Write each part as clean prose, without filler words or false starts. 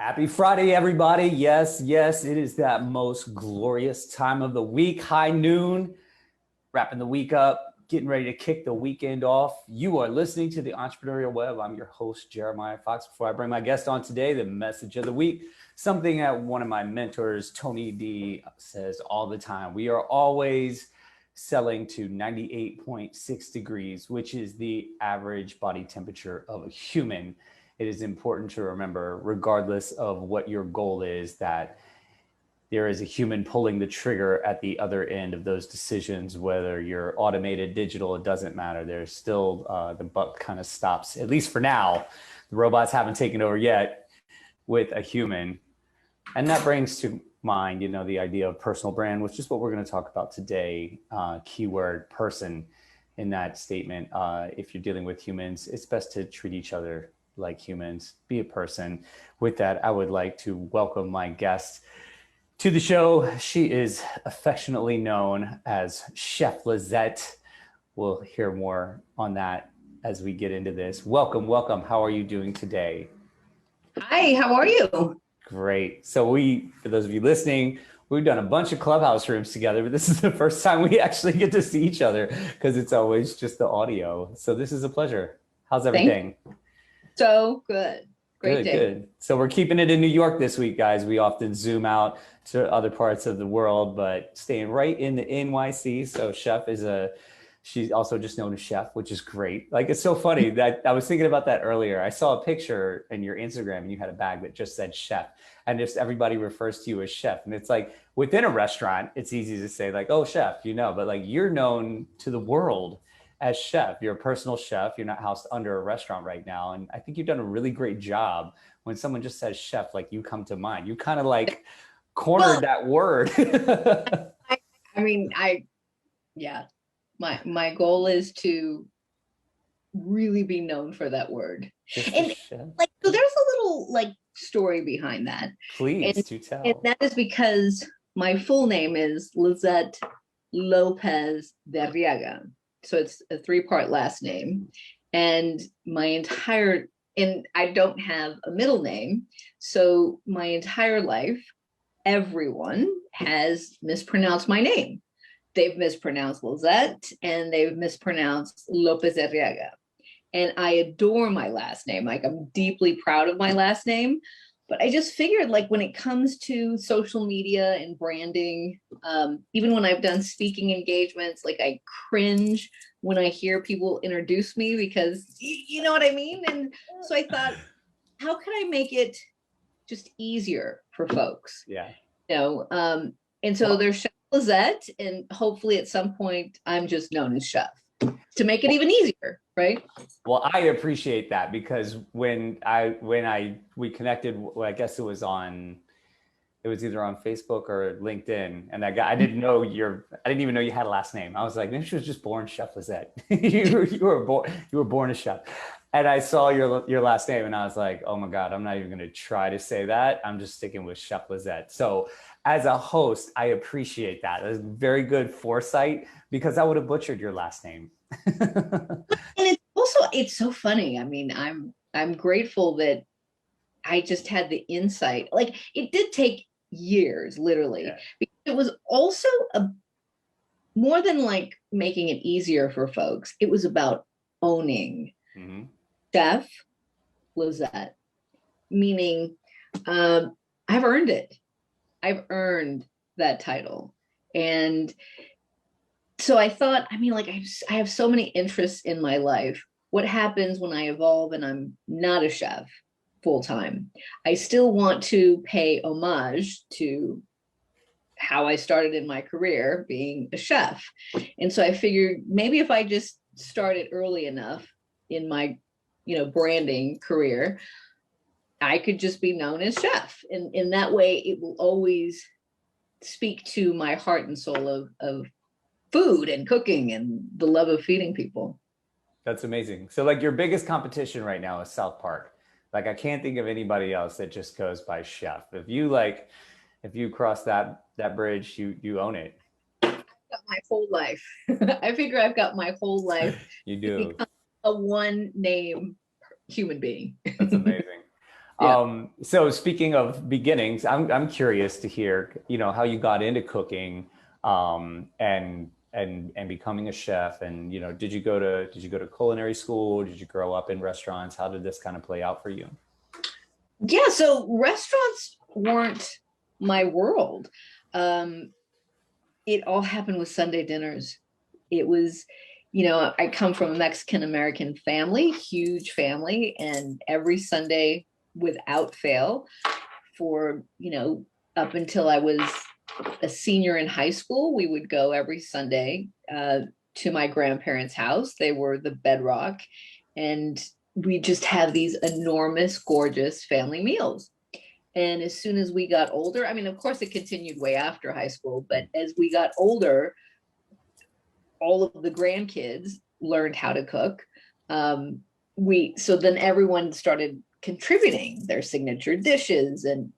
Happy Friday, everybody. Yes, yes, it is that most glorious time of the week, high noon, wrapping the week up, getting ready to kick the weekend off. You are listening to the Entrepreneurial Web. I'm your host, Jeremiah Fox. Before I bring my guest on today, the message of the week, something that one of my mentors, Tony D, says all the time. We are always selling to 98.6 degrees, which is the average body temperature of a human. It is important to remember, regardless of what your goal is, that there is a human pulling the trigger at the other end of those decisions, whether you're automated, digital, it doesn't matter. There's still, the buck kind of stops, at least for now. The robots haven't taken over yet with a human. And that brings to mind, the idea of personal brand, which is what we're going to talk about today. Keyword person in that statement. If you're dealing with humans, it's best to treat each other like humans, be a person. With that, I would like to welcome my guest to the show. She is affectionately known as Chef Lizette. We'll hear more on that as we get into this. Welcome, welcome. How are you doing today? Hi, how are you? Great. So for those of you listening, we've done a bunch of clubhouse rooms together, but this is the first time we actually get to see each other because it's always just the audio. So this is a pleasure. How's everything? So good. Great day. Good. So we're keeping it in New York this week, guys. We often zoom out to other parts of the world, but staying right in the NYC. So she's also just known as Chef, which is great. Like, it's so funny that I was thinking about that earlier. I saw a picture in your Instagram and you had a bag that just said Chef, and just everybody refers to you as Chef. And it's like within a restaurant, it's easy to say like, oh, Chef, but like you're known to the world as Chef. You're a personal chef. You're not housed under a restaurant right now. And I think you've done a really great job. When someone just says Chef, like, you come to mind. You kind of like cornered that word. Yeah, my goal is to really be known for that word. And so there's a little like story behind that. Please, do tell. And that is because my full name is Lizette Lopez de Arriaga. So it's a 3-part last name, and I don't have a middle name. So my entire life, everyone has mispronounced my name. They've mispronounced Lizette and they've mispronounced Lopez Arriaga. And I adore my last name. Like, I'm deeply proud of my last name. But I just figured, like, when it comes to social media and branding, even when I've done speaking engagements, like, I cringe when I hear people introduce me because you know what I mean? And so I thought, how can I make it just easier for folks? Yeah. And so there's Chef Lizette, and hopefully at some point I'm just known as Chef to make it even easier, right? Well, I appreciate that, because when we connected, well, I guess it was either on Facebook or LinkedIn, and I didn't even know you had a last name. I was like, maybe she was just born Chef Lizette. you were born a chef. And I saw your last name and I was like, oh my God, I'm not even going to try to say that. I'm just sticking with Chef Lizette. So as a host, I appreciate that. It was very good foresight, because I would have butchered your last name. And it's so funny. I mean, I'm grateful that I just had the insight. Like, it did take years, literally. Yeah. Because it was also more than like making it easier for folks. It was about owning Chef Lizette, meaning I've earned it. I've earned that title. And so I thought, I have so many interests in my life. What happens when I evolve and I'm not a chef full time? I still want to pay homage to how I started in my career being a chef. And so I figured maybe if I just started early enough in my, branding career, I could just be known as Chef. And in that way, it will always speak to my heart and soul of food and cooking and the love of feeding people. That's amazing. So like, your biggest competition right now is South Park. Like, I can't think of anybody else that just goes by Chef. If you cross that bridge, you own it. I've got my whole life. I figure I've got my whole life. You do. A one name human being. That's amazing. Yeah. So speaking of beginnings, I'm curious to hear, how you got into cooking, and becoming a chef. And, did you go to culinary school? Did you grow up in restaurants? How did this kind of play out for you? Yeah, so restaurants weren't my world. Um, it all happened with Sunday dinners. It was, I come from a Mexican American family, huge family, and every Sunday without fail for, up until I was a senior in high school, we would go every Sunday to my grandparents' house. They were the bedrock, and we just have these enormous, gorgeous family meals. And as soon as we got older, I mean, of course, it continued way after high school, but as we got older, all of the grandkids learned how to cook. So then everyone started contributing their signature dishes, and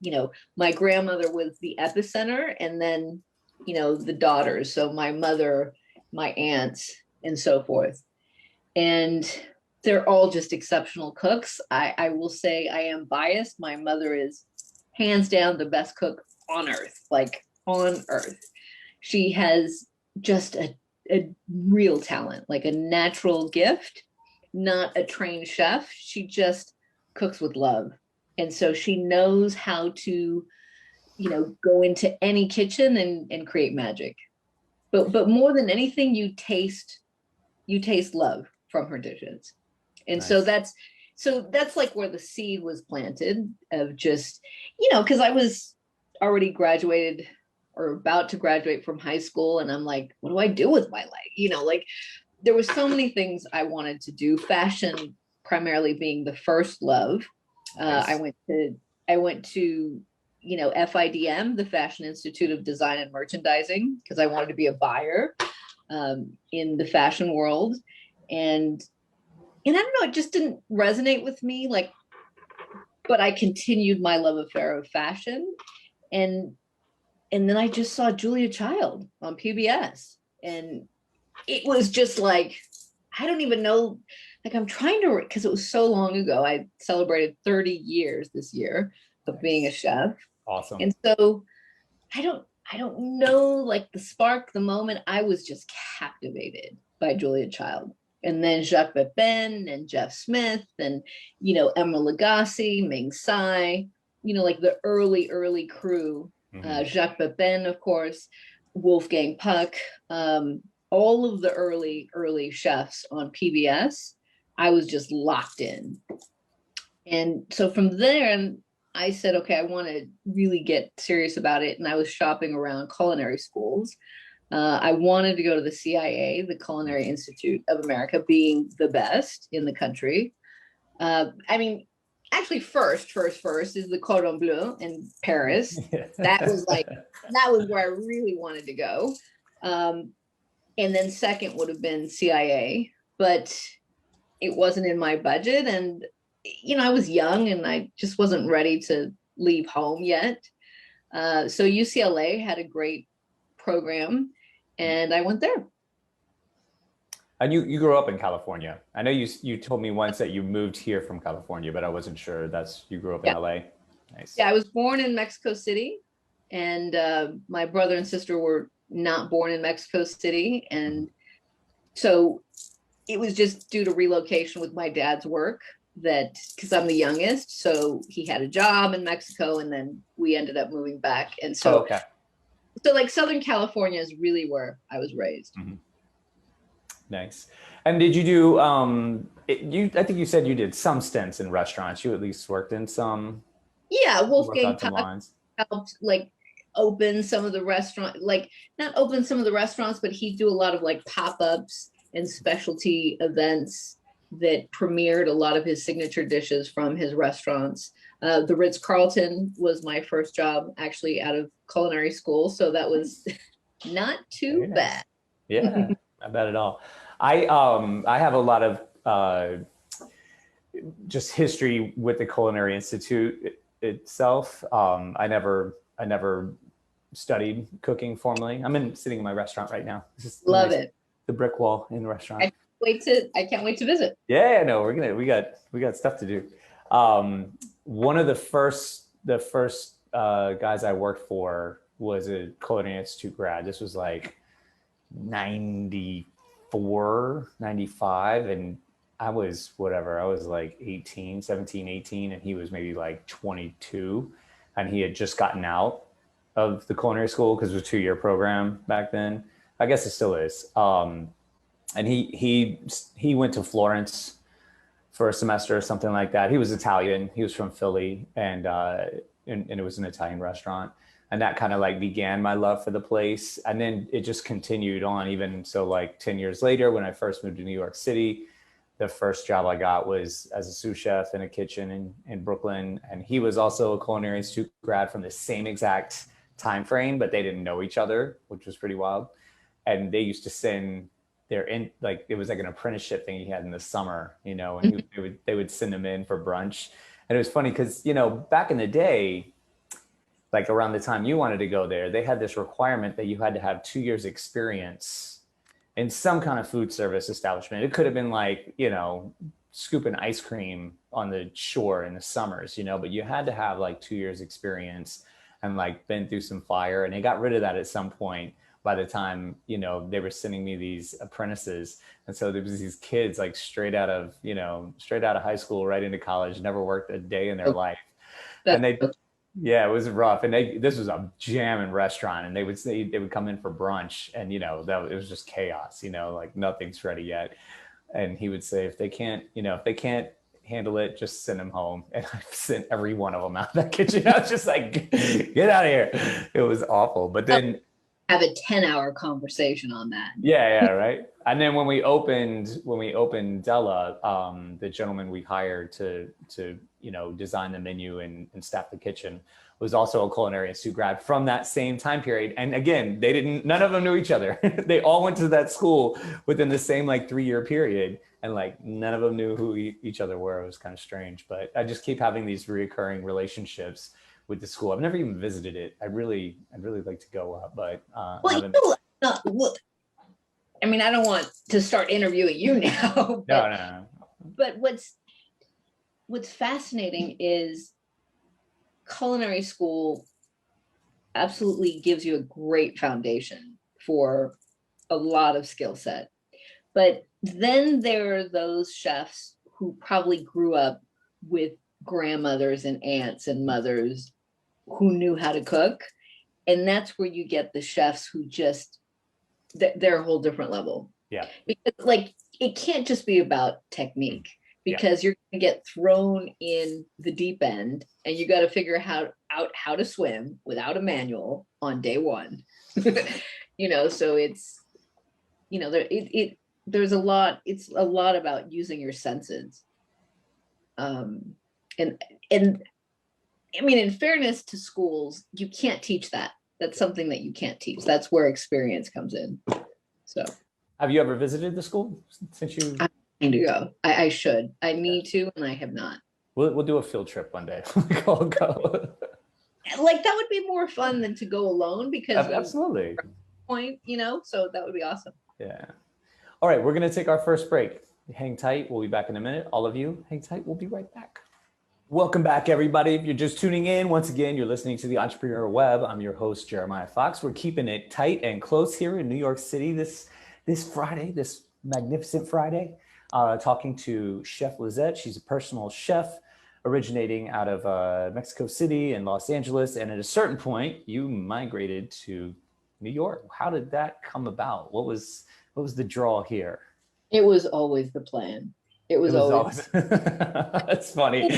my grandmother was the epicenter, and then the daughters, so my mother, my aunts, and so forth. And they're all just exceptional cooks. I will say I am biased. My mother is hands down the best cook on earth, like on earth. She has just a real talent, like a natural gift, not a trained chef. She just cooks with love. And so she knows how to, go into any kitchen and create magic. But more than anything, you taste love from her dishes. And so Nice. that's like where the seed was planted of just, because I was already graduated or about to graduate from high school, and I'm like, what do I do with my life? Like there were so many things I wanted to do, fashion primarily being the first love. I Nice. went to FIDM, the Fashion Institute of Design and Merchandising, because I wanted to be a buyer in the fashion world. And I don't know, it just didn't resonate with me. But I continued my love affair of fashion. And then I just saw Julia Child on PBS. And it was just like, I don't even know, like I'm trying to, because it was so long ago. I celebrated 30 years this year of being a Nice. chef. Awesome. And so I don't know, like the spark, the moment, I was just captivated by Julia Child. And then Jacques Pepin and Jeff Smith and, Emma Lagasse, Ming Tsai, like the early crew, Hmm. Jacques Pepin, of course, Wolfgang Puck, all of the early chefs on PBS. I was just locked in. And so from there, I said, okay, I want to really get serious about it. And I was shopping around culinary schools. I wanted to go to the CIA, the Culinary Institute of America, being the best in the country. I mean, actually, first is the Cordon Bleu in Paris. That was where I really wanted to go. And then second would have been CIA, but it wasn't in my budget. And, I was young and I just wasn't ready to leave home yet. So UCLA had a great program and I went there. And you grew up in California. I know you told me once that you moved here from California, but I wasn't sure you grew up in Yeah. LA. Nice. Yeah, I was born in Mexico City, and my brother and sister were not born in Mexico City. Mhm. And so it was just due to relocation with my dad's work, that because I'm the youngest, so he had a job in Mexico, and then we ended up moving back. And Oh, so okay. like Southern California is really where I was raised. Mhm. Nice. And did you do I think you said you did some stints in restaurants. You at least worked in some, Yeah, worked Wolfgang on some Puck lines. helped like open some of the restaurant, like not open some of the restaurants, but he'd do a lot of like pop-ups and specialty events that premiered a lot of his signature dishes from his restaurants. The Ritz-Carlton was my first job actually out of culinary school, so that was Nice. not Very too bad. nice. Yeah, not bad at all. I have a lot of just history with the Culinary Institute itself. I never studied cooking formally. Sitting in my restaurant right now. It's just Love nice, it. the brick wall in the restaurant. I can't wait to visit. Yeah, no, we got stuff to do. Um, one of the first guys I worked for was a Culinary Institute grad. This was like 94, 95. And I was like 17, 18. And he was maybe like 22. And he had just gotten out of the culinary school because it was a 2-year program back then. I guess it still is. And he went to Florence for a semester or something like that. He was Italian. He was from Philly, and it was an Italian restaurant. And that kind of like began my love for the place. And then it just continued on, even so like 10 years later, when I first moved to New York City, the first job I got was as a sous chef in a kitchen in Brooklyn. And he was also a Culinary Institute grad from the same exact time frame, but they didn't know each other, which was pretty wild. And they used to send like, it was like an apprenticeship thing he had in the summer, and they would send him in for brunch. And it was funny because, back in the day, like around the time you wanted to go there, they had this requirement that you had to have 2 years experience in some kind of food service establishment. It could have been like, scooping ice cream on the shore in the summers, but you had to have like 2 years experience and like been through some fire. And they got rid of that at some point by the time, they were sending me these apprentices. And so there was these kids like straight out of high school, right into college, never worked a day in their life. And yeah, it was rough. And this was a jamming restaurant, and they would come in for brunch, and it was just chaos, like nothing's ready yet. And he would say, if they can't handle it, just send them home. And I sent every one of them out of that kitchen. I was just like, get out of here. It was awful. But then have a 10-hour conversation on that. Yeah, right. And then when we opened Della, the gentleman we hired to design the menu and staff the kitchen was also a Culinary Institute grad from that same time period. And again, none of them knew each other. They all went to that school within the same like 3-year period, and like none of them knew who each other were. It was kind of strange, but I just keep having these reoccurring relationships with the school. I've never even visited it. I'd really like to go up, but I mean, I don't want to start interviewing you now. But, no. But what's fascinating is culinary school absolutely gives you a great foundation for a lot of skill set. But then there are those chefs who probably grew up with grandmothers and aunts and mothers who knew how to cook. And that's where you get the chefs who just, they're a whole different level. Yeah. Because like, it can't just be about technique, because you're going to get thrown in the deep end, and you got to figure out how to swim without a manual on day one. So it's, there's a lot, it's a lot about using your senses. And I mean, in fairness to schools, you can't teach that. That's something that you can't teach. That's where experience comes in. So, have you ever visited the school since you? I need to go. I should. I need to, and I have not. We'll do a field trip one day. I'll go. Like, that would be more fun than to go alone, because absolutely. Point, so that would be awesome. Yeah. All right, we're gonna take our first break. Hang tight. We'll be back in a minute. All of you, hang tight. We'll be right back. Welcome back, everybody. If you're just tuning in, once again, you're listening to the Entrepreneurial Web. I'm your host, Jeremiah Fox. We're keeping it tight and close here in New York City this Friday, this magnificent Friday, talking to Chef Lizette. She's a personal chef originating out of Mexico City and Los Angeles. And at a certain point, you migrated to New York. How did that come about? What was the draw here? It was always the plan. It was always. That's funny.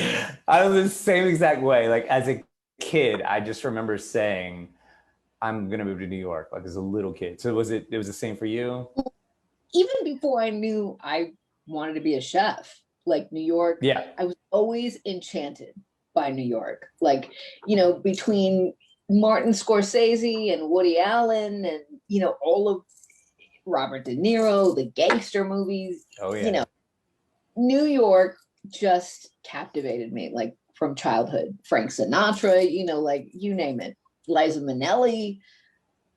I was the same exact way. Like, as a kid, I just remember saying, I'm going to move to New York, like as a little kid. So it was the same for you? Even before I knew I wanted to be a chef, like New York, I was always enchanted by New York. Like, between Martin Scorsese and Woody Allen and, all of Robert De Niro, the gangster movies, New York just captivated me, like from childhood. Frank Sinatra, like you name it. Liza Minnelli.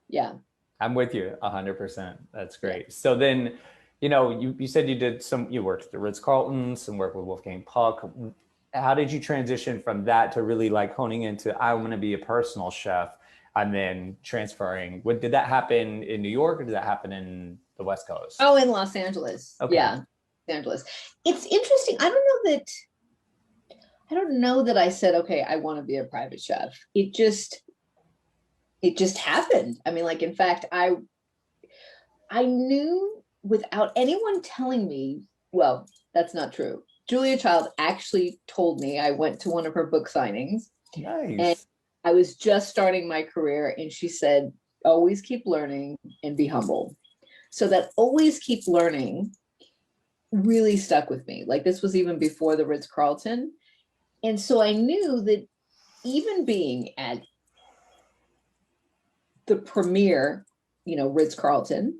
Yeah. I'm with you 100%. That's great. So then, you said you worked at the Ritz-Carlton, some work with Wolfgang Puck. how did you transition from that to really like honing into, I'm going to be a personal chef, and then transferring? What did that happen in New York, or did that happen in the West Coast? Oh, in Los Angeles. Okay. Yeah, Los Angeles. It's interesting. I don't know that I said, okay, I want to be a private chef. It just happened. I mean, like, in fact, I knew without anyone telling me, well, that's not true. Julia Child actually told me. I went to one of her book signings. Nice. And I was just starting my career, and she said, always keep learning and be humble. So that always keep learning really stuck with me. Like, this was even before the Ritz-Carlton. And so I knew that even being at the premier, Ritz-Carlton,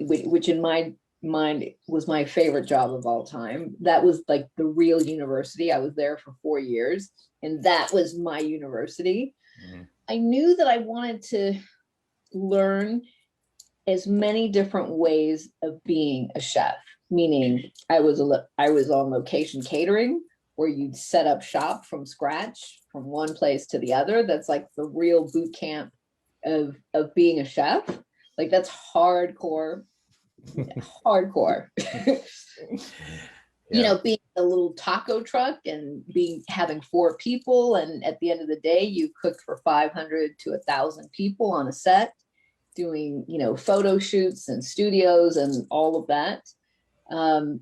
which in my mind was my favorite job of all time. That was like the real university. I was there for 4 years, and that was my university. Mm-hmm. I knew that I wanted to learn as many different ways of being a chef, meaning I was on location catering, where you'd set up shop from scratch from one place to the other. That's like the real boot camp of being a chef. Like, that's hardcore. Yeah. Being a little taco truck and having 4 people, and at the end of the day you cooked for 500 to 1,000 people on a set, doing photo shoots and studios and all of that. And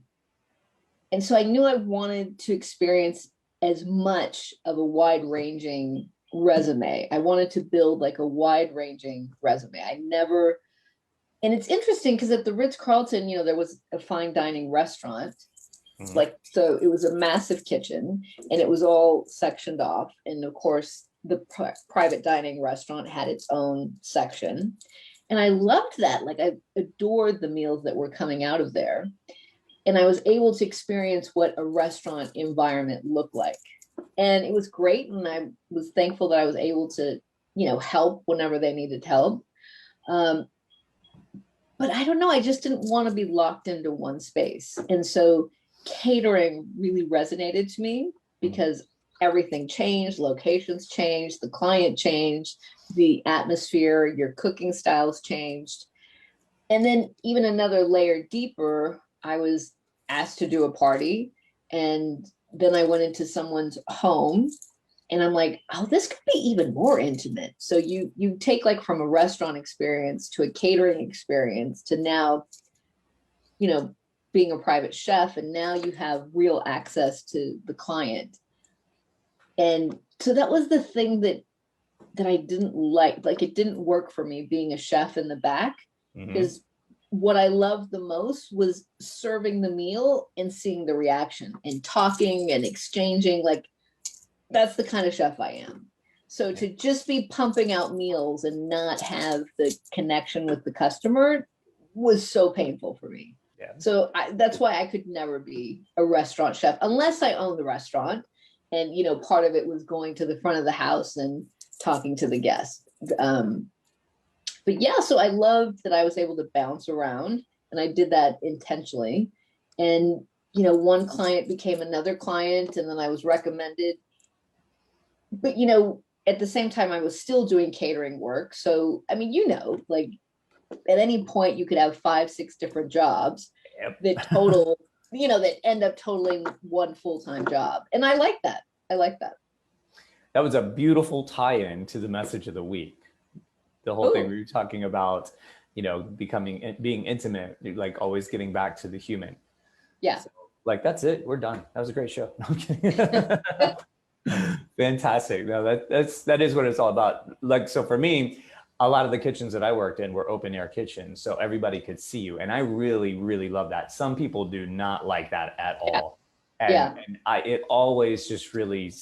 so I knew I wanted to experience as much of a wide-ranging resume. I wanted to build like a wide-ranging resume. And it's interesting because at the Ritz-Carlton, there was a fine dining restaurant. Mm-hmm. So it was a massive kitchen, and it was all sectioned off. And of course, the private dining restaurant had its own section. And I loved that. Like, I adored the meals that were coming out of there. And I was able to experience what a restaurant environment looked like. And it was great. And I was thankful that I was able to, help whenever they needed help. But I don't know, I just didn't want to be locked into one space. And so catering really resonated to me, because everything changed, locations changed, the client changed, the atmosphere, your cooking styles changed. And then even another layer deeper, I was asked to do a party, and then I went into someone's home, and I'm like, oh, this could be even more intimate. So you take like from a restaurant experience to a catering experience to now, being a private chef, and now you have real access to the client. And so that was the thing that I didn't like. Like, it didn't work for me being a chef in the back, because what I loved the most was serving the meal and seeing the reaction and talking and exchanging. Like, that's the kind of chef I am. So to just be pumping out meals and not have the connection with the customer was so painful for me. Yeah. So that's why I could never be a restaurant chef unless I owned the restaurant. And, part of it was going to the front of the house and talking to the guests. But yeah, so I loved that I was able to bounce around, and I did that intentionally. And, one client became another client, and then I was recommended. But, at the same time, I was still doing catering work. So, I mean, like, at any point you could have 5-6 different jobs. Yep. That end up totaling one full-time job. And I like that. That was a beautiful tie-in to the message of the week. The whole thing we were talking about, being intimate, like always getting back to the human. Yeah. So, like, that's it. We're done. That was a great show. No, I'm kidding. Fantastic. No, that is what it's all about. Like, so for me, a lot of the kitchens that I worked in were open air kitchens, so everybody could see you. And I really, really love that. Some people do not like that at all. And it always just really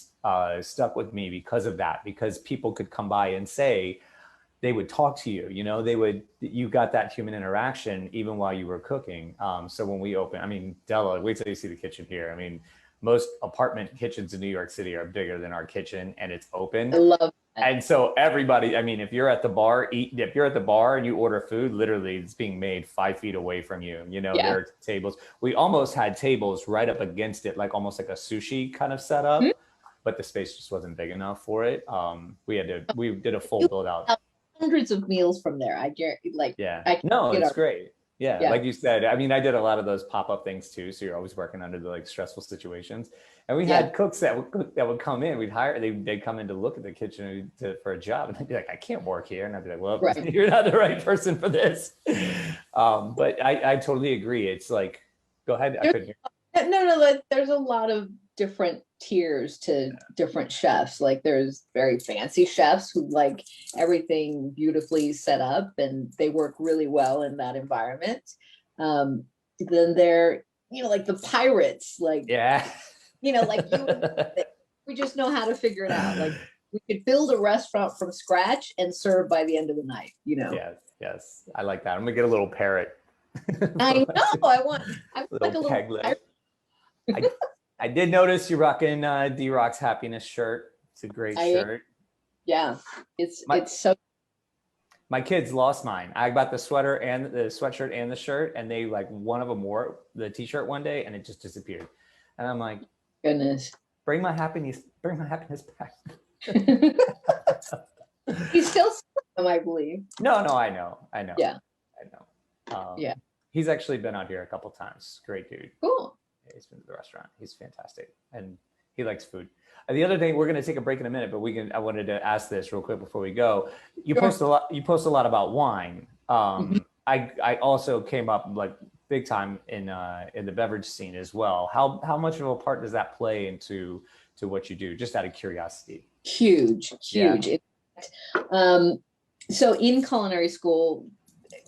stuck with me because of that, because people could come by and say, they would talk to you, you got that human interaction even while you were cooking. So when we open, I mean, Della, wait till you see the kitchen here. I mean, most apartment kitchens in New York City are bigger than our kitchen, and it's open. I love And so everybody, I mean, if you're at the bar and you order food, literally it's being made 5 feet away from you. You know, there are tables. We almost had tables right up against it, like almost like a sushi kind of setup, but the space just wasn't big enough for it. We did a full build out. Hundreds of meals from there. I guarantee, like, It's great. Yeah, like you said, I mean, I did a lot of those pop-up things too. So you're always working under the like stressful situations. And we had cooks that would come in. They'd come in to look at the kitchen for a job, and they'd be like, "I can't work here," and I'd be like, "Well, you're not the right person for this." But I totally agree. It's like, go ahead. No. There's a lot of different tiers to different chefs. Like there's very fancy chefs who like everything beautifully set up and they work really well in that environment. Then they're, like the pirates, like, like we just know how to figure it out. Like we could build a restaurant from scratch and serve by the end of the night, Yes. I like that. I'm gonna get a little parrot. I know. I'm like a little parrot. I did notice you're rocking D-Rock's Happiness shirt. It's a great shirt. Yeah, it's so. My kids lost mine. I got the sweater and the sweatshirt and the shirt, and they like one of them wore the t-shirt one day, and it just disappeared. And I'm like, goodness, bring my happiness back. He's still selling them, I believe. No, I know. Yeah, I know. He's actually been out here a couple times. Great dude. Cool. He's been to the restaurant. He's fantastic, and he likes food. The other day, we're going to take a break in a minute, but I wanted to ask this real quick before we go. You post a lot. You post a lot about wine. I also came up like big time in the beverage scene as well. How much of a part does that play into what you do? Just out of curiosity. Huge. So in culinary school,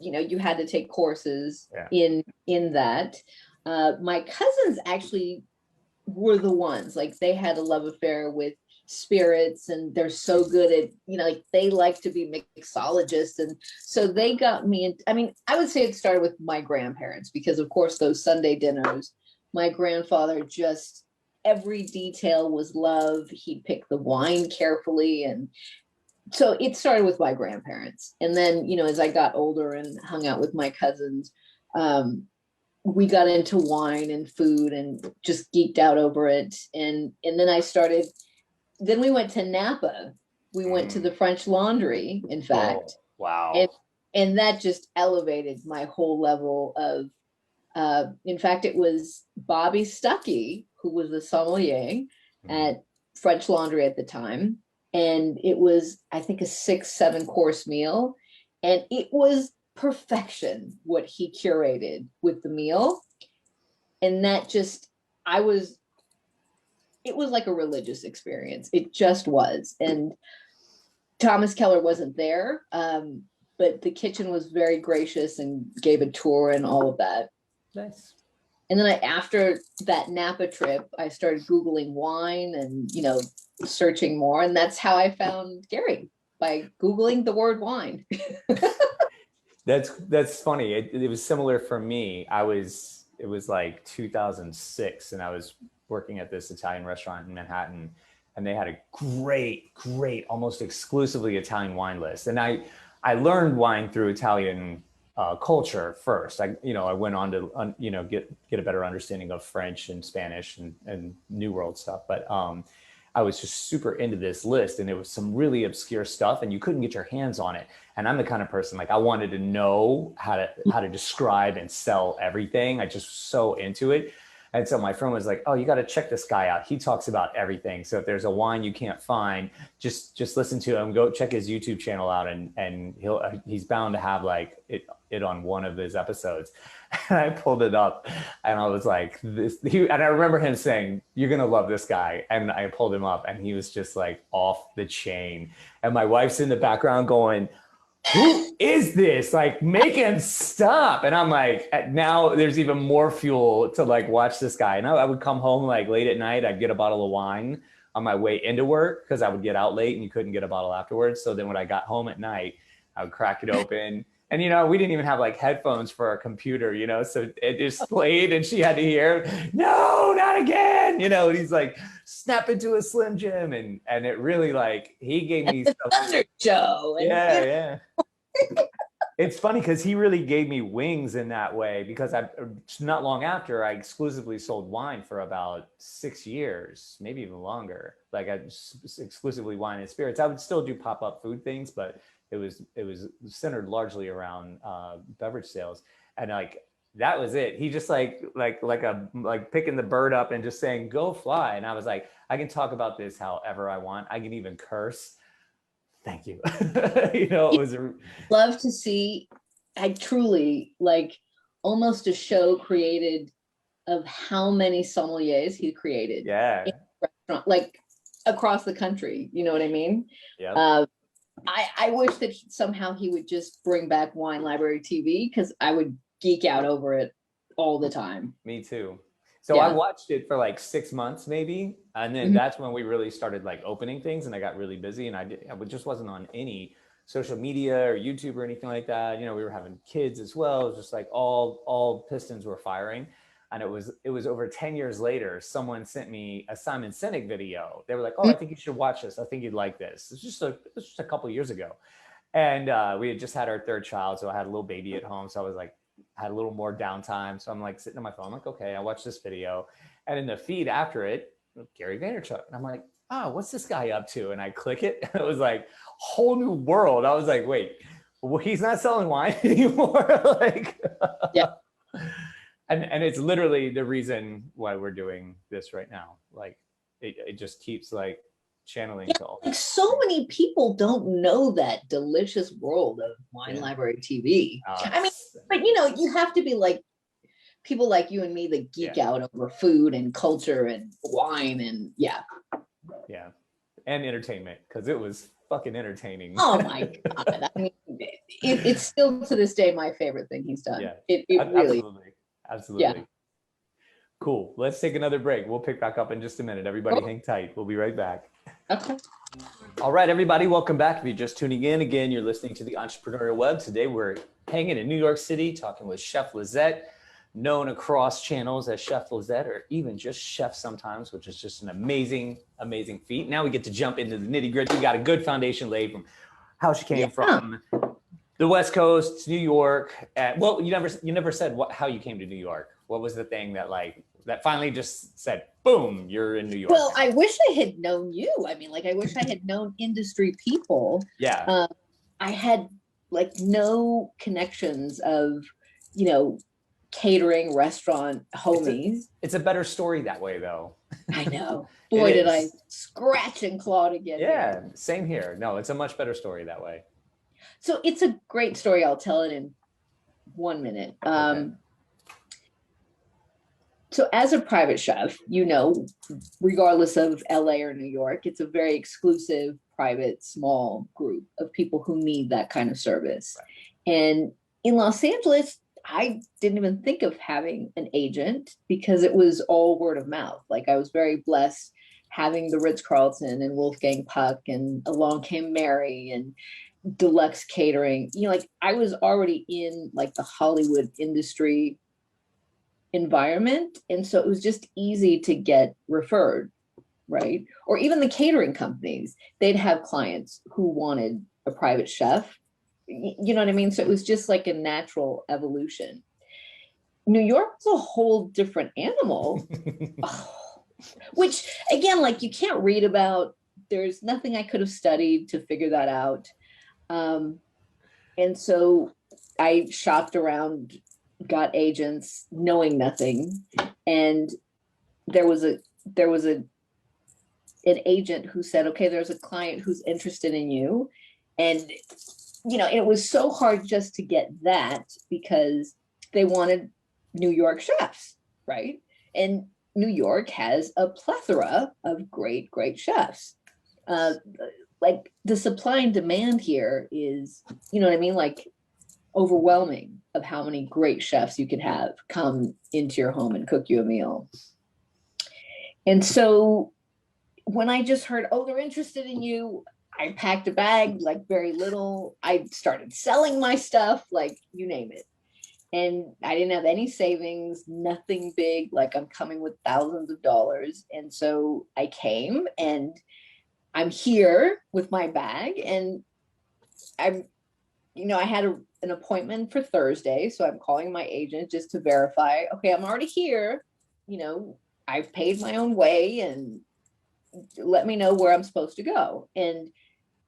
you had to take courses in that. My cousins actually were the ones, like they had a love affair with spirits and they're so good at, like they like to be mixologists. And so they got me in. I mean, I would say it started with my grandparents because of course those Sunday dinners, my grandfather just, every detail was love. He'd pick the wine carefully. And so it started with my grandparents. And then, as I got older and hung out with my cousins, we got into wine and food and just geeked out over it. And then we went to Napa. We went to the French Laundry, in fact. Oh, wow. And that just elevated my whole level of, in fact, it was Bobby Stuckey, who was the sommelier at French Laundry at the time. And it was, I think, a 6-7 course meal. And it was perfection what he curated with the meal. And that just, it was like a religious experience. It just was. And Thomas Keller wasn't there, but the kitchen was very gracious and gave a tour and all of that. Nice. And then after that Napa trip, I started Googling wine and, searching more. And that's how I found Gary, by Googling the word wine. That's funny. It was similar for me. It was like 2006 and I was working at this Italian restaurant in Manhattan and they had a great, almost exclusively Italian wine list. And I learned wine through Italian culture first. I went on to, get a better understanding of French and Spanish and New World stuff. But I was just super into this list and it was some really obscure stuff and you couldn't get your hands on it. And I'm the kind of person, like I wanted to know how to describe and sell everything. I just was so into it. And so my friend was like, "Oh, you got to check this guy out. He talks about everything. So if there's a wine you can't find, just listen to him. Go check his YouTube channel out, and he's bound to have like it on one of his episodes." And I pulled it up, and I was like, and I remember him saying, "You're gonna love this guy." And I pulled him up, and he was just like off the chain. And my wife's in the background going, "Who is this? Like, make him stop." And I'm like, now there's even more fuel to like watch this guy. And I would come home like late at night. I'd get a bottle of wine on my way into work because I would get out late and you couldn't get a bottle afterwards. So then when I got home at night, I would crack it open And, you know, we didn't even have like headphones for our computer, you know, so it just played and she had to hear, no, not again, you know, and he's like, snap into a Slim Jim. And it really like, he gave me Another show. And, yeah. It's funny because he really gave me wings in that way, because not long after I exclusively sold wine for about 6 years, maybe even longer. Like I exclusively wine and spirits. I would still do pop-up food things, but it was centered largely around beverage sales. And like that was it. He just like picking the bird up and just saying, go fly. And I was like, I can talk about this however I want. I can even curse. Thank you. You know, it was love to see. I truly like almost a show created of how many sommeliers he created. Yeah. In a restaurant, like across the country. You know what I mean? Yeah. I wish that somehow he would just bring back Wine Library TV, because I would geek out over it all the time. Me too. So I watched it for like 6 months maybe. And then that's when we really started like opening things, and I got really busy, and I just wasn't on any social media or YouTube or anything like that. You know, we were having kids as well. It was just like all pistons were firing. And it was over 10 years later, someone sent me a Simon Sinek video. They were like, oh, I think you should watch this. I think you'd like this. It's just a couple of years ago. And we had just had our third child. So I had a little baby at home. So I was like, had a little more downtime. So I'm like sitting on my phone, I'm like, okay, I watched this video. And in the feed after it, Gary Vaynerchuk. And I'm like, oh, what's this guy up to? And I click it. And it was like whole new world. I was like, wait, well, he's not selling wine anymore. Like, yeah. And it's literally the reason why we're doing this right now. Like it just keeps like channeling to all. Like so many people don't know that delicious world of Wine Library TV. I mean, but you know, you have to be like people like you and me that geek out over food and culture and wine and yeah. And entertainment, because it was fucking entertaining. Oh my God. I mean, it's still to this day my favorite thing he's done. It really. Absolutely. Yeah. Cool. Let's take another break. We'll pick back up in just a minute. Everybody hang tight. We'll be right back. Okay. All right, everybody. Welcome back. If you're just tuning in, again, you're listening to the Entrepreneurial Web. Today, we're hanging in New York City, talking with Chef Lizette, known across channels as Chef Lizette, or even just Chef sometimes, which is just an amazing, amazing feat. Now we get to jump into the nitty gritty. We got a good foundation laid from how she came from the West Coast to New York. Well, you never said how you came to New York. What was the thing that finally just said, boom, you're in New York? Well, I wish I had known you. I mean, like, I wish I had known industry people. Yeah. I had like no connections of, you know, catering, restaurant homies. It's a better story that way, though. I know. Boy, did I scratch and claw to get here. Same here. No, it's a much better story that way. So it's a great story. I'll tell it in 1 minute. Okay. So as a private chef, you know, regardless of LA or New York, it's a very exclusive, private, small group of people who need that kind of service. Right. And in Los Angeles, I didn't even think of having an agent because it was all word of mouth. Like I was very blessed having the Ritz-Carlton and Wolfgang Puck and Along Came Mary and Deluxe Catering. You know, like I was already in like the Hollywood industry environment. And so it was just easy to get referred, right? Or even the catering companies, they'd have clients who wanted a private chef. You know what I mean? So it was just like a natural evolution. New York was a whole different animal, which again, like you can't read about. There's nothing I could have studied to figure that out. And so I shopped around, got agents knowing nothing. And there was an agent who said, okay, there's a client who's interested in you. And you know, it was so hard just to get that because they wanted New York chefs, right? And New York has a plethora of great, great chefs. Like the supply and demand here is, you know what I mean? Like overwhelming of how many great chefs you could have come into your home and cook you a meal. And so when I just heard, oh, they're interested in you, I packed a bag, like very little. I started selling my stuff, like you name it. And I didn't have any savings, nothing big, like I'm coming with thousands of dollars. And so I came and I'm here with my bag, and I'm, I had an appointment for Thursday. So I'm calling my agent just to verify, okay, I'm already here. I've paid my own way, and let me know where I'm supposed to go. And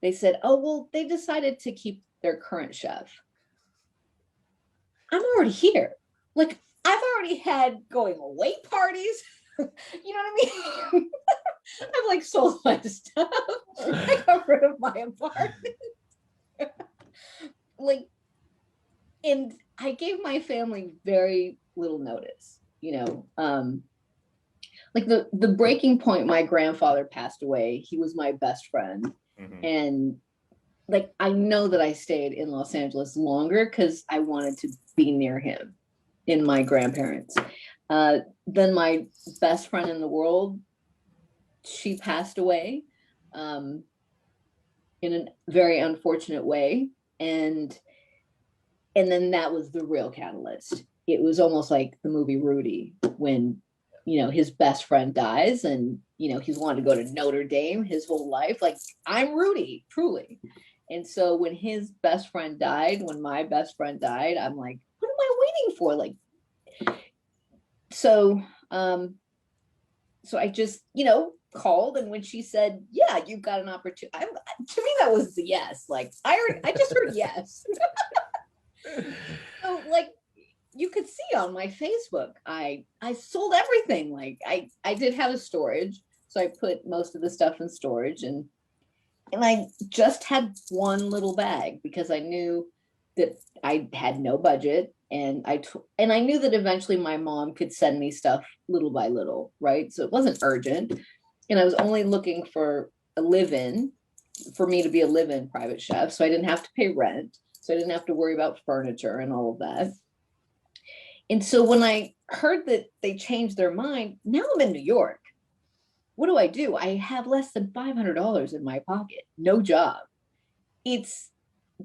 they said, oh, well, they decided to keep their current chef. I'm already here. Like, I've already had going away parties. You know what I mean? I've like sold my stuff. I got rid of my apartment. Like, and I gave my family very little notice, like the breaking point, my grandfather passed away. He was my best friend. Mm-hmm. And like, I know that I stayed in Los Angeles longer because I wanted to be near him and my grandparents. Then my best friend in the world, she passed away in a very unfortunate way. And then that was the real catalyst. It was almost like the movie Rudy, when, his best friend dies, and, he's wanted to go to Notre Dame his whole life. Like, I'm Rudy, truly. And so when his best friend died, when my best friend died, I'm like, what am I waiting for? Like, so I just, called, and when she said, yeah, you've got an opportunity, to me, that was a yes. Like, I just heard yes. So like, you could see on my Facebook, I sold everything. Like, I did have a storage. So I put most of the stuff in storage, and I just had one little bag because I knew that I had no budget, and I knew that eventually my mom could send me stuff little by little, right? So it wasn't urgent, and I was only looking for a live-in, for me to be a live-in private chef, so I didn't have to pay rent, so I didn't have to worry about furniture and all of that. And so when I heard that they changed their mind, now I'm in New York. What do? I have less than $500 in my pocket, no job. It's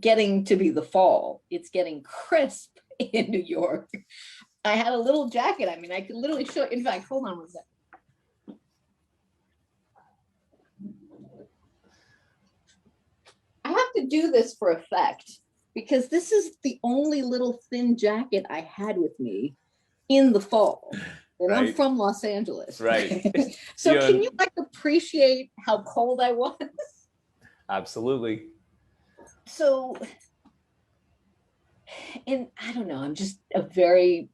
getting to be the fall. It's getting crisp in New York. I had a little jacket. I mean, I could literally show. In fact, hold on one second. I have to do this for effect, because this is the only little thin jacket I had with me in the fall. And right. I'm from Los Angeles. Right. So can you like appreciate how cold I was? Absolutely. So, and I don't know, I'm just a very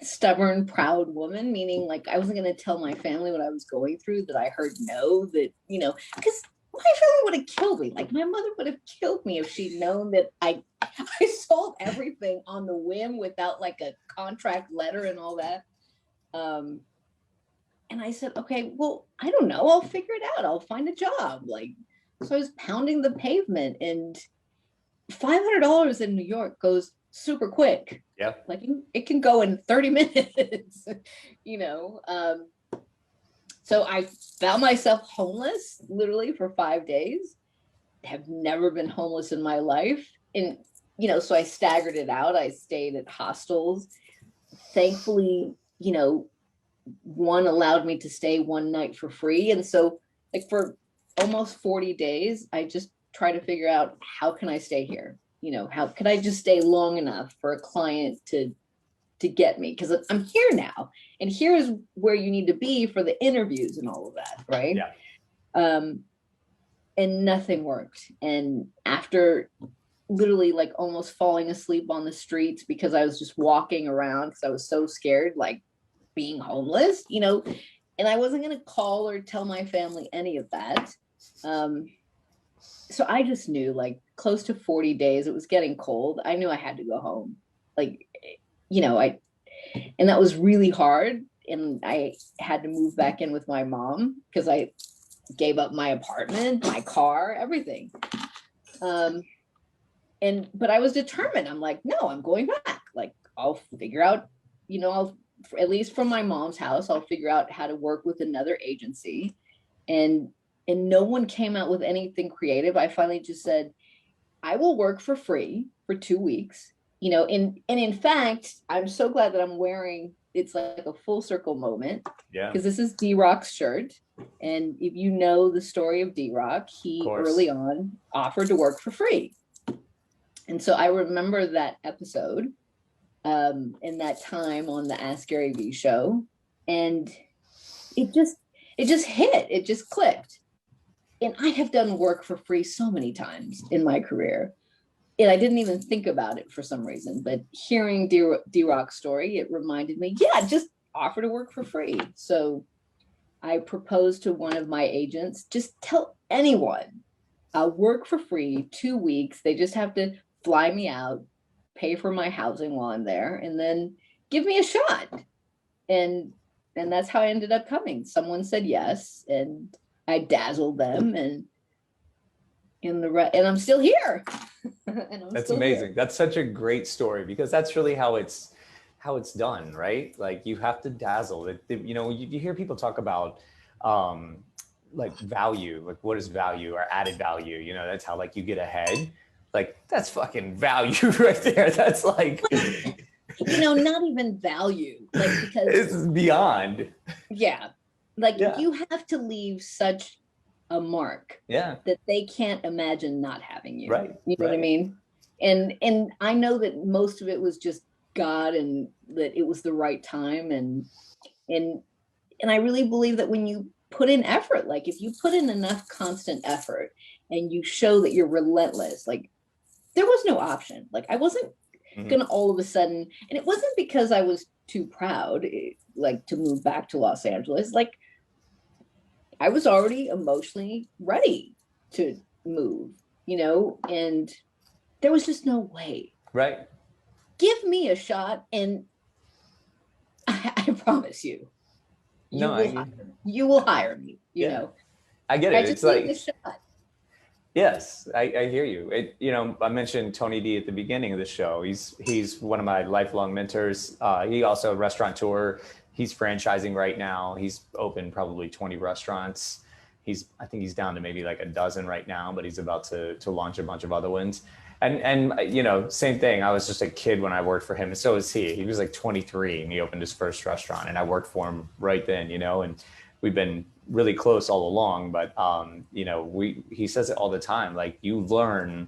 stubborn, proud woman, meaning like I wasn't going to tell my family what I was going through, that I heard no, that, because my family would have killed me. Like, my mother would have killed me if she'd known that I sold everything on the whim without like a contract letter and all that. And I said, okay, well, I don't know. I'll figure it out. I'll find a job. Like, so I was pounding the pavement, and $500 in New York goes super quick. Yeah. Like, it can go in 30 minutes, So I found myself homeless literally for 5 days. Have never been homeless in my life. And, so I staggered it out. I stayed at hostels. Thankfully, one allowed me to stay one night for free. And so like for almost 40 days, I just try to figure out, how can I stay here? How could I just stay long enough for a client to get me? Because I'm here now, and here is where you need to be for the interviews and all of that, right? Yeah. And nothing worked. And after literally like almost falling asleep on the streets because I was just walking around because I was so scared, like being homeless, and I wasn't going to call or tell my family any of that. So I just knew, like, close to 40 days, it was getting cold. I knew I had to go home. Like, and that was really hard. And I had to move back in with my mom because I gave up my apartment, my car, everything. But I was determined. I'm like, no, I'm going back. Like, I'll figure out, at least from my mom's house, I'll figure out how to work with another agency. And and no one came out with anything creative, I finally just said, I will work for free for 2 weeks, and in fact, I'm so glad that I'm wearing, it's like a full circle moment. Yeah. Because this is D-Rock's shirt. And if you know the story of D-Rock, he early on offered to work for free. And so I remember that episode, in that time on the Ask Gary Vee show. And it just hit, it just clicked. And I have done work for free so many times in my career. And I didn't even think about it for some reason. But hearing D-Rock's story, it reminded me, yeah, just offer to work for free. So I proposed to one of my agents, just tell anyone I'll work for free 2 weeks. They just have to fly me out, pay for my housing while I'm there, and then give me a shot. And that's how I ended up coming. Someone said yes, and I dazzled them, and I'm still here. That's amazing. That's such a great story, because that's really how it's done, right? Like, you have to dazzle. You hear people talk about like value, like what is value or added value? That's how like you get ahead. Like, that's fucking value right there. That's like, not even value, like, because it's beyond. Yeah. Like, you have to leave such a mark that they can't imagine not having you. Right. You know what I mean? And I know that most of it was just God, and that it was the right time. And I really believe that when you put in effort, like if you put in enough constant effort and you show that you're relentless, like there was no option. Like I wasn't gonna all of a sudden, and it wasn't because I was too proud, like to move back to Los Angeles. Like I was already emotionally ready to move, and there was just no way. Right. Give me a shot, and I promise you, you will hire me. You know, I get it. I just need a shot. Yes, I hear you. I mentioned Tony D at the beginning of the show. He's one of my lifelong mentors. He also a restaurateur. He's franchising right now. He's opened probably 20 restaurants. I think he's down to maybe like a dozen right now, but he's about to launch a bunch of other ones. And same thing. I was just a kid when I worked for him, and so is he. He was like 23 and he opened his first restaurant, and I worked for him right then, and we've been really close all along. But he says it all the time. Like, you learn,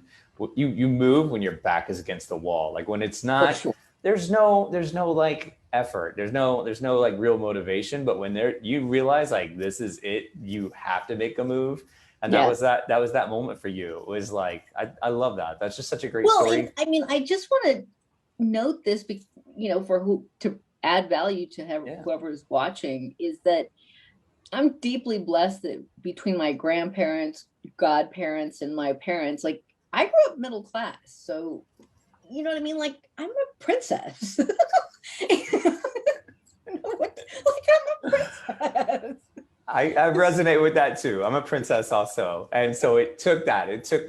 you move when your back is against the wall. Like when it's not, sure. there's no like effort. There's no like real motivation. But when you realize like this is it, you have to make a move. And that was that moment for you. It was like, I love that. That's just such a great story. I just want to note this, to add value to whoever is watching, is that I'm deeply blessed that between my grandparents, godparents, and my parents, like I grew up middle class. So, you know what I mean? Like I'm a princess. I'm a princess. I resonate with that too. I'm a princess also. And so it took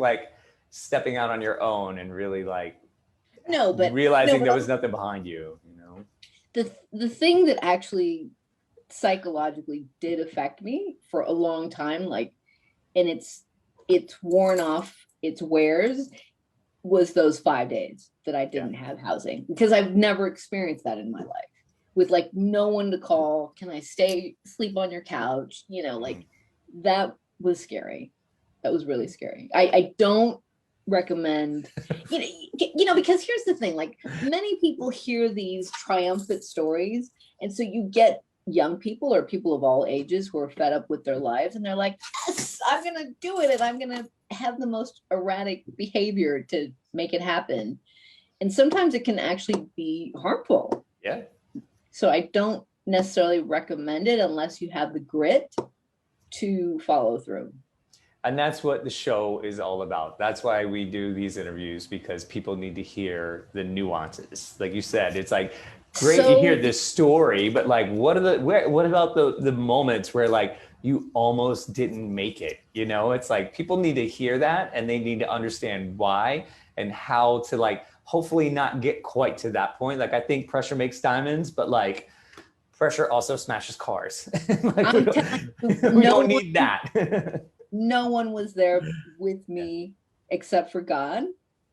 like stepping out on your own and really like realizing there was nothing behind you, The thing that actually psychologically did affect me for a long time, like, and it's worn off its wares, was those 5 days that I didn't have housing, because I've never experienced that in my life. With like no one to call, can I sleep on your couch? Like that was scary. That was really scary. I don't recommend, because here's the thing, like many people hear these triumphant stories. And so you get young people or people of all ages who are fed up with their lives. And they're like, yes, I'm going to do it. And I'm going to have the most erratic behavior to make it happen. And sometimes it can actually be harmful. Yeah. So I don't necessarily recommend it unless you have the grit to follow through. And that's what the show is all about. That's why we do these interviews, because people need to hear the nuances. Like you said, it's like great to hear this story, but like what about the moments where like you almost didn't make it? It's like people need to hear that, and they need to understand why and how to like hopefully not get quite to that point. Like I think pressure makes diamonds, but like pressure also smashes cars. Like we don't need that. no one was there with me except for God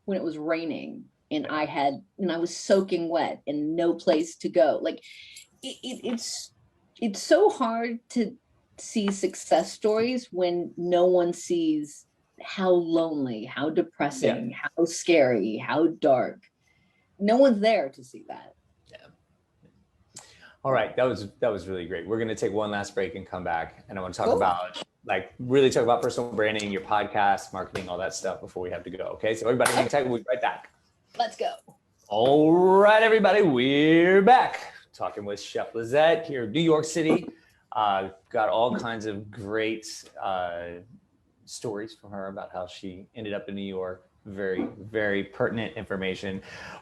when it was raining and I was soaking wet and no place to go. Like it's so hard to see success stories when no one sees how lonely, how depressing, how scary, how dark. No one's there to see that. All right, that was really great. We're going to take one last break and come back, and I want to talk about really talk about personal branding, your podcast, marketing, all that stuff before we have to go. Okay, so everybody hang tight. We'll be right back. Let's go. All right, everybody, we're back talking with Chef Lizette here in New York City. Got all kinds of great stories from her about how she ended up in New York. Very, very pertinent information.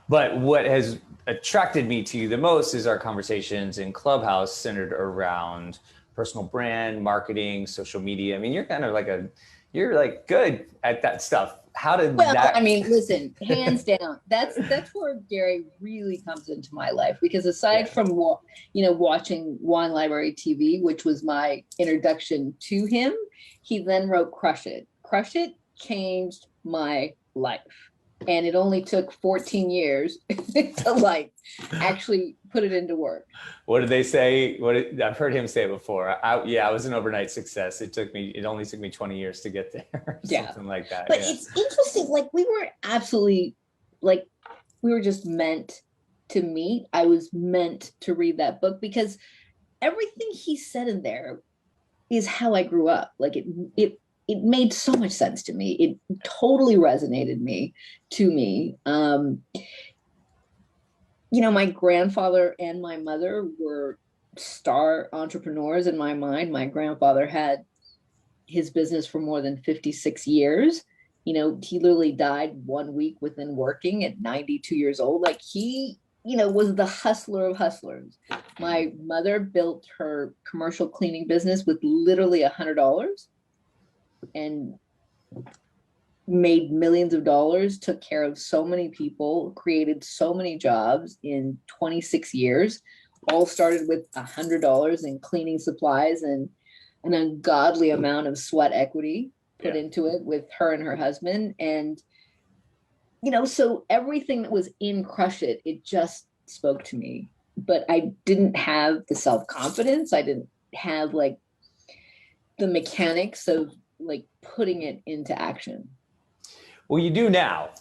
But what has attracted me to you the most is our conversations in Clubhouse centered around personal brand, marketing, social media. I mean, you're kind of you're good at that stuff. How did that? I mean, listen, hands down, that's where Gary really comes into my life, because aside from watching Wine Library TV, which was my introduction to him, he then wrote Crush It. Crush It changed my life, and it only took 14 years to actually put it into work. What did they say? I've heard him say it before. I was an overnight success. It only took me 20 years to get there. Something like that. But it's interesting. We were absolutely we were just meant to meet. I was meant to read that book because everything he said in there is how I grew up. It made so much sense to me. It totally resonated to me. My grandfather and my mother were star entrepreneurs in my mind. My grandfather had his business for more than 56 years. He literally died 1 week within working at 92 years old. He was the hustler of hustlers. My mother built her commercial cleaning business with literally $100. And made millions of dollars, took care of so many people, created so many jobs in 26 years, all started with $100 in cleaning supplies and an ungodly amount of sweat equity put into it with her and her husband. And, so everything that was in Crush It, it just spoke to me. But I didn't have the self-confidence. I didn't have the mechanics of putting it into action. Well, you do now.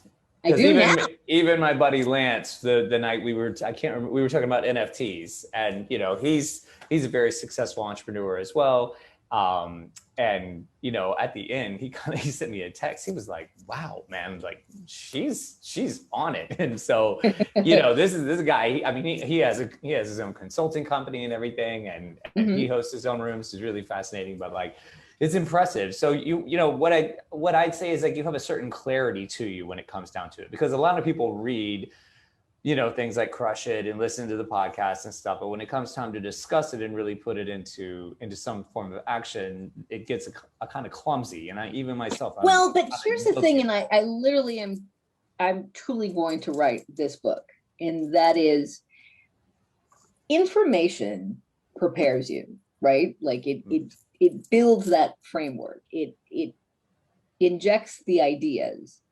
I do now. Even my buddy Lance, the night we were talking about NFTs, and he's a very successful entrepreneur as well. And at the end, he sent me a text. He was like, "Wow, man, she's on it." And so, this is a guy. He has his own consulting company and everything, and he hosts his own rooms. It's really fascinating, but it's impressive. So what I'd say is you have a certain clarity to you when it comes down to it, because a lot of people read, things like Crush It and listen to the podcast and stuff. But when it comes time to discuss it and really put it into some form of action, it gets a kind of clumsy. And even myself. But here's the thing. And I literally I'm truly going to write this book. And that is, information prepares you, right? It builds that framework. It injects the ideas,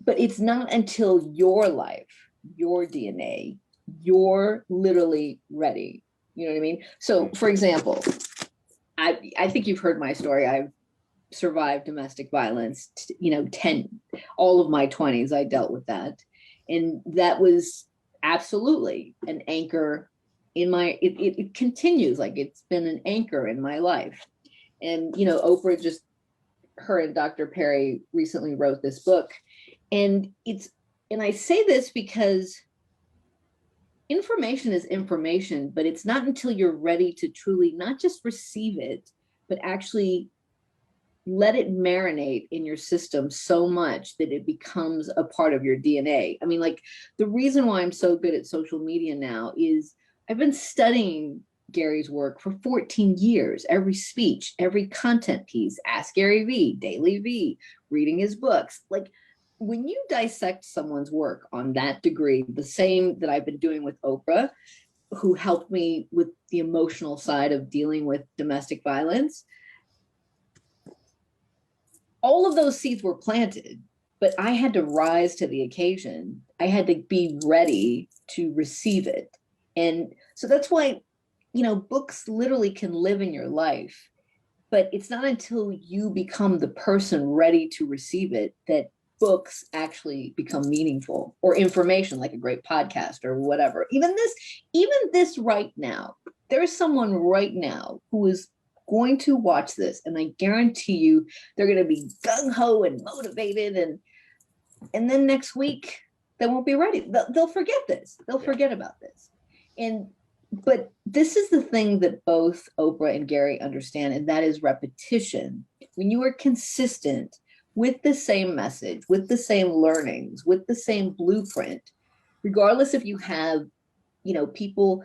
but it's not until your life, your DNA, you're literally ready. You know what I mean? So, for example, I think you've heard my story. I've survived domestic violence. All of my 20s, I dealt with that, and that was absolutely an anchor in my. It continues. It's been an anchor in my life. And, Oprah her and Dr. Perry recently wrote this book. And I say this because information is information, but it's not until you're ready to truly not just receive it, but actually let it marinate in your system so much that it becomes a part of your DNA. The reason why I'm so good at social media now is I've been studying Gary's work for 14 years, every speech, every content piece, Ask Gary V, Daily V, reading his books. When you dissect someone's work on that degree, the same that I've been doing with Oprah, who helped me with the emotional side of dealing with domestic violence, all of those seeds were planted, but I had to rise to the occasion. I had to be ready to receive it. And so that's why, books literally can live in your life, but it's not until you become the person ready to receive it that books actually become meaningful, or information like a great podcast or whatever. Even this right now, there is someone right now who is going to watch this, and I guarantee you they're going to be gung-ho and motivated, and then next week they won't be ready. They'll forget this. They'll forget about this. But this is the thing that both Oprah and Gary understand, and that is repetition. When you are consistent with the same message, with the same learnings, with the same blueprint, regardless if you have, people,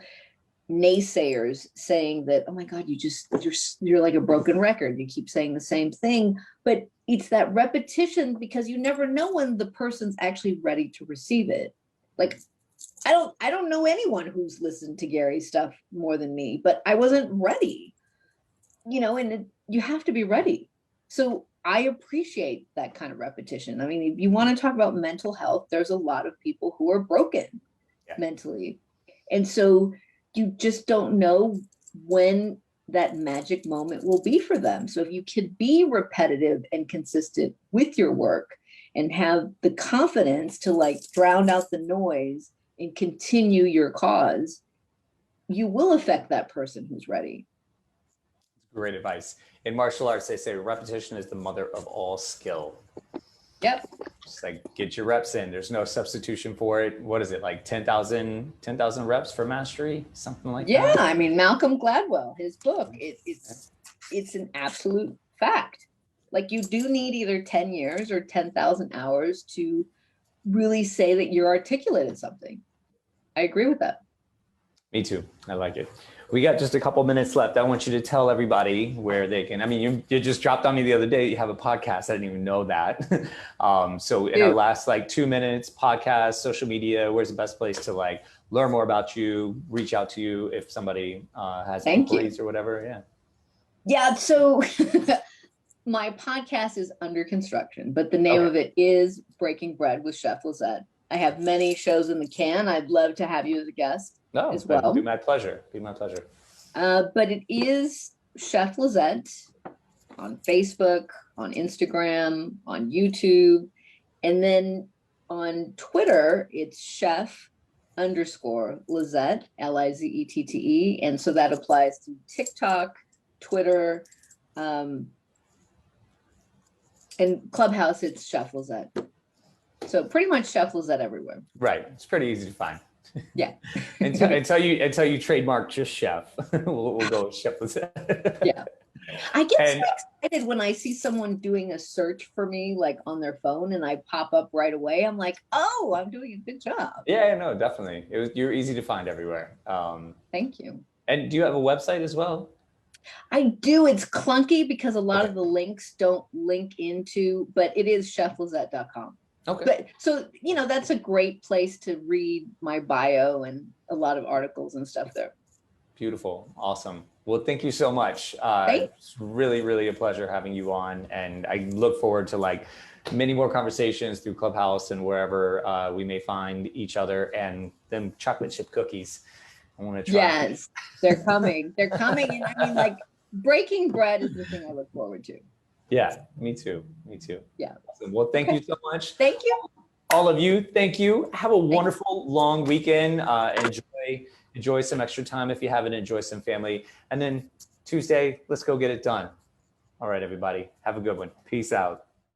naysayers saying that, oh my God, you're like a broken record. You keep saying the same thing, but it's that repetition, because you never know when the person's actually ready to receive it. Like, I don't know anyone who's listened to Gary's stuff more than me, but I wasn't ready, and you have to be ready. So I appreciate that kind of repetition. I mean, if you want to talk about mental health, there's a lot of people who are broken mentally. And so you just don't know when that magic moment will be for them. So if you could be repetitive and consistent with your work and have the confidence to drown out the noise and continue your cause, you will affect that person who's ready. Great advice. In martial arts, they say repetition is the mother of all skill. Yep. Just get your reps in. There's no substitution for it. What is it, 10,000 reps for mastery? Something like that? Yeah, I mean, Malcolm Gladwell, his book, it's an absolute fact. You do need either 10 years or 10,000 hours to really say that you're articulate in something. I agree with that. Me too. I like it. We got just a couple minutes left. I want you to tell everybody where they can. I mean, you just dropped on me the other day. You have a podcast. I didn't even know that. So in our last 2 minutes, podcast, social media, where's the best place to learn more about you, reach out to you if somebody has inquiries or whatever? Yeah. Yeah. So my podcast is under construction, but the name of it is Breaking Bread with Chef Lizette. I have many shows in the can. I'd love to have you as a guest as well. Be my pleasure. Be my pleasure. But it is Chef Lizette on Facebook, on Instagram, on YouTube. And then on Twitter, it's chef_Lizette, Lizette. And so that applies to TikTok, Twitter, and Clubhouse, it's Chef Lizette. So pretty much Chef Lizette everywhere. Right. It's pretty easy to find. Yeah. until you trademark just chef, we'll go with Chef Lizette. Yeah. I get so excited when I see someone doing a search for me, on their phone, and I pop up right away. I'm like, oh, I'm doing a good job. Yeah, no, definitely. You're easy to find everywhere. Thank you. And do you have a website as well? I do. It's clunky because a lot of the links don't link into, but it is cheflizette.com. Okay. But so, that's a great place to read my bio and a lot of articles and stuff there. Beautiful. Awesome. Well, thank you so much. It's really, really a pleasure having you on. And I look forward to many more conversations through Clubhouse and wherever we may find each other, and them chocolate chip cookies. I want to try. Yes, they're coming. They're coming. And I mean, breaking bread is the thing I look forward to. Yeah, me too. Yeah. Awesome. Well, thank you so much. Thank you. All of you, thank you. Have a wonderful long weekend. Enjoy some extra time if you haven't. Enjoy some family. And then Tuesday, let's go get it done. All right, everybody. Have a good one. Peace out.